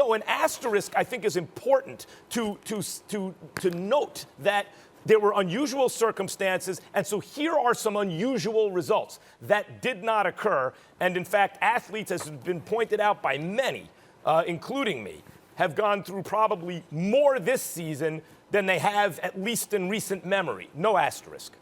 No, an asterisk, I think, is important to note that there were unusual circumstances, and so here are some unusual results that did not occur. And in fact, athletes, as has been pointed out by many, including me, have gone through probably more this season than they have, at least in recent memory. No asterisk.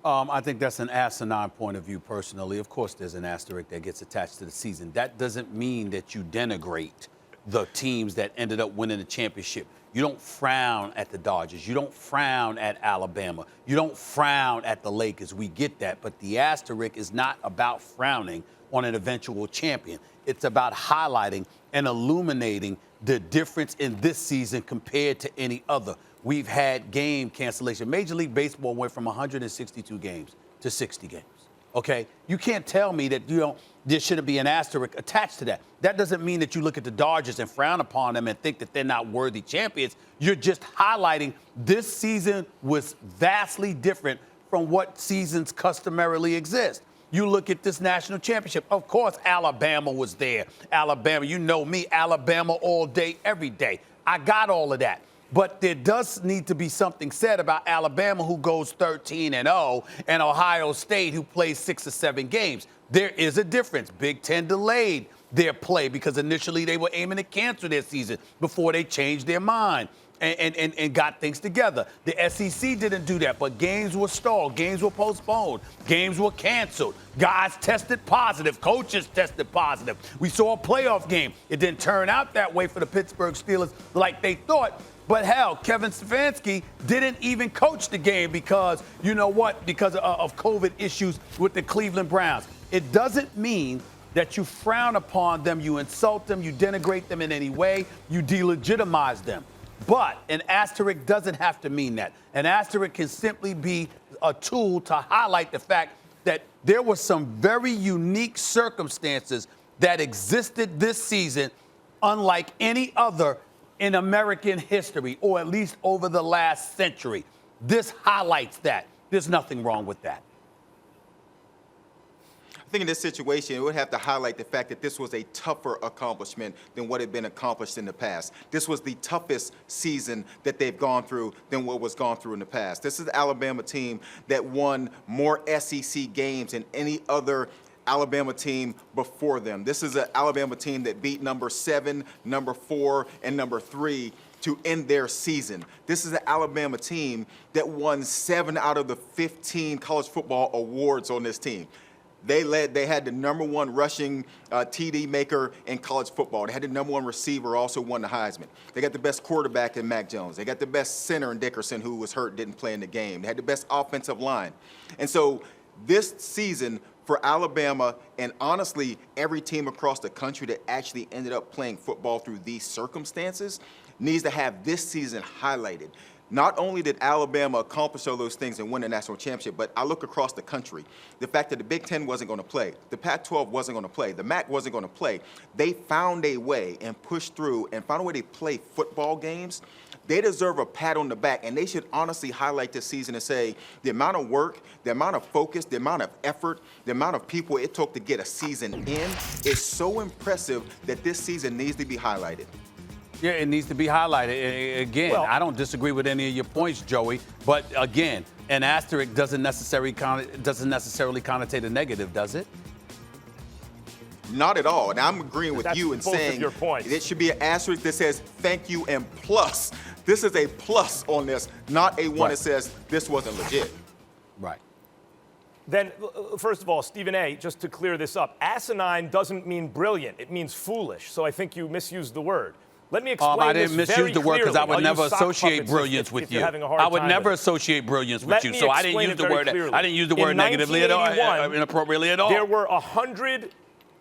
I think that's an asinine point of view personally. Of course, there's an asterisk that gets attached to the season. That doesn't mean that you denigrate the teams that ended up winning the championship. You don't frown at the Dodgers. You don't frown at Alabama. You don't frown at the Lakers. We get that. But the asterisk is not about frowning on an eventual champion. It's about highlighting and illuminating the difference in this season compared to any other. We've had game cancellation. Major League Baseball went from 162 games to 60 games. Okay? You can't tell me that there shouldn't be an asterisk attached to that. That doesn't mean that you look at the Dodgers and frown upon them and think that they're not worthy champions. You're just highlighting this season was vastly different from what seasons customarily exist. You look at this national championship. Of course, Alabama was there. Alabama, you know me, Alabama all day, every day. I got all of that. But there does need to be something said about Alabama, who goes 13-0, and Ohio State, who plays 6 or 7 games. There is a difference. Big Ten delayed their play because initially they were aiming to cancel their season before they changed their mind and got things together. The SEC didn't do that, but games were stalled. Games were postponed. Games were canceled. Guys tested positive. Coaches tested positive. We saw a playoff game. It didn't turn out that way for the Pittsburgh Steelers like they thought. But hell, Kevin Stefanski didn't even coach the game because, you know what, because of COVID issues with the Cleveland Browns. It doesn't mean that you frown upon them, you insult them, you denigrate them in any way, you delegitimize them. But an asterisk doesn't have to mean that. An asterisk can simply be a tool to highlight the fact that there were some very unique circumstances that existed this season, unlike any other in American history, or at least over the last century. This highlights that. There's nothing wrong with that. I think in this situation, it would have to highlight the fact that this was a tougher accomplishment than what had been accomplished in the past. This was the toughest season that they've gone through than what was gone through in the past. This is the Alabama team that won more SEC games than any other Alabama team before them. This is an Alabama team that beat number 7, number 4, and number 3 to end their season. This is an Alabama team that won 7 out of the 15 college football awards on this team. They had the number 1 rushing TD maker in college football. They had the number 1 receiver, also won the Heisman. They got the best quarterback in Mac Jones. They got the best center in Dickerson, who was hurt, didn't play in the game. They had the best offensive line. And so this season for Alabama, and honestly every team across the country that actually ended up playing football through these circumstances, needs to have this season highlighted. Not only did Alabama accomplish all those things and win a national championship, but I look across the country. The fact that the Big Ten wasn't going to play, the Pac-12 wasn't going to play, the MAC wasn't going to play, they found a way and pushed through and found a way to play football games. They deserve a pat on the back, and they should honestly highlight this season and say the amount of work, the amount of focus, the amount of effort, the amount of people it took to get a season in is so impressive that this season needs to be highlighted. Yeah, it needs to be highlighted. Again, I don't disagree with any of your points, Joey. But again, an asterisk doesn't necessarily connotate a negative, does it? Not at all. And I'm agreeing with you and saying it should be an asterisk that says thank you and plus. This is a plus on this, not a one that says this wasn't legit. Right. Then, first of all, Stephen A., just to clear this up, asinine doesn't mean brilliant. It means foolish. So I think you misused the word. Let me explain I didn't misuse the word because I would never associate brilliance with you. I would never associate brilliance with you. So I didn't use the word. I didn't use the word negatively at all, inappropriately at all. There were 100.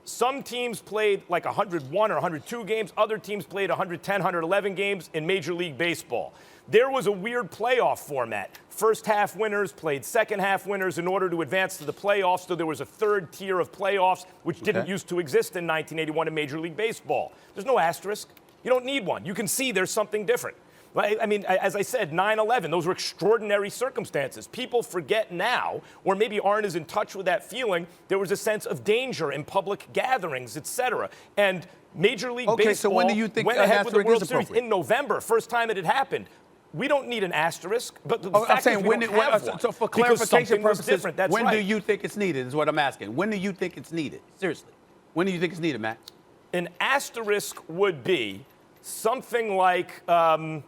Some teams played like 101 or 102 games. Other teams played 110, 111 games in Major League Baseball. There was a weird playoff format. First half winners played second half winners in order to advance to the playoffs. So there was a third tier of playoffs, which didn't used to exist in 1981 in Major League Baseball. There's no asterisk. You don't need one. You can see there's something different. Right? I mean, as I said, 9/11, those were extraordinary circumstances. People forget now, or maybe aren't as in touch with that feeling. There was a sense of danger in public gatherings, et cetera. And Major League Okay, Baseball so when do you think went an ahead with the asterisk World is Series appropriate? in November, first time it had happened. We don't need an asterisk, but the I'm fact saying is we don't have one. so for because clarification something was purposes, different. That's when right. do you think it's needed is what I'm asking. When do you think it's needed? Seriously. When do you think it's needed, Matt? An asterisk would be something like, so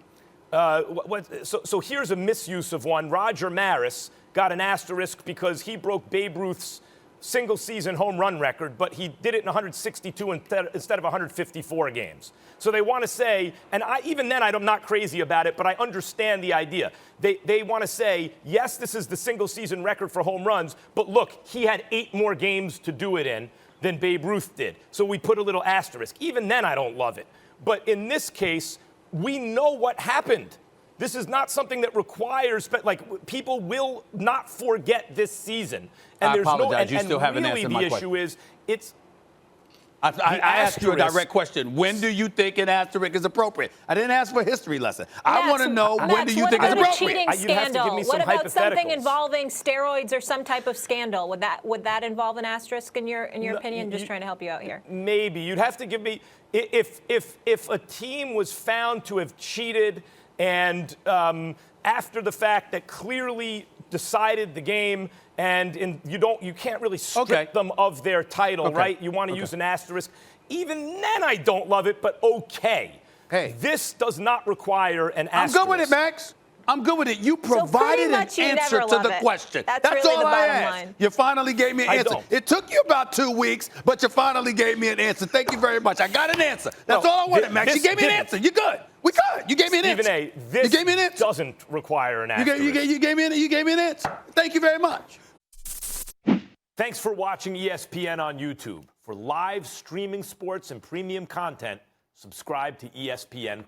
here's a misuse of one. Roger Maris got an asterisk because he broke Babe Ruth's single-season home run record, but he did it in 162 instead of 154 games. So they want to say, and even then I'm not crazy about it, but I understand the idea. They want to say, yes, this is the single-season record for home runs, but look, he had 8 more games to do it in than Babe Ruth did. So we put a little asterisk. Even then I don't love it. But in this case, we know what happened. This is not something that requires, but like people will not forget this season. And I there's apologize. No, You still haven't really answered the my issue question. is it's. I asked you a asterisk- direct question. When do you think an asterisk is appropriate? I didn't ask for a history lesson. I want to know when do you think it's What about a appropriate? cheating You'd have to give scandal? me some What about something hypotheticals. involving steroids or some type of scandal? Would that involve an asterisk in your opinion? Just trying to help you out here. Maybe you'd have to give me if a team was found to have cheated and after the fact that clearly decided the game and you can't really strip them of their title, right? You want to use an asterisk. Even then, I don't love it, but okay. Hey. This does not require an I'm asterisk. good with it, Max. I'm good with it. You pretty provided an much you answer never to love the it. question. That's really all the I bottom asked. line. You finally gave me an I answer. don't. It took you about 2 weeks, but you finally gave me an answer. Thank you very much. I got an answer. That's No, all I wanted, Max. You this gave me an didn't. answer. You're good. We good. You gave me an Stephen answer. A., this you gave me an answer. doesn't require an You asterisk. gave me an answer. Thank you very much. Thanks for watching ESPN on YouTube. For live streaming sports and premium content, subscribe to ESPN+.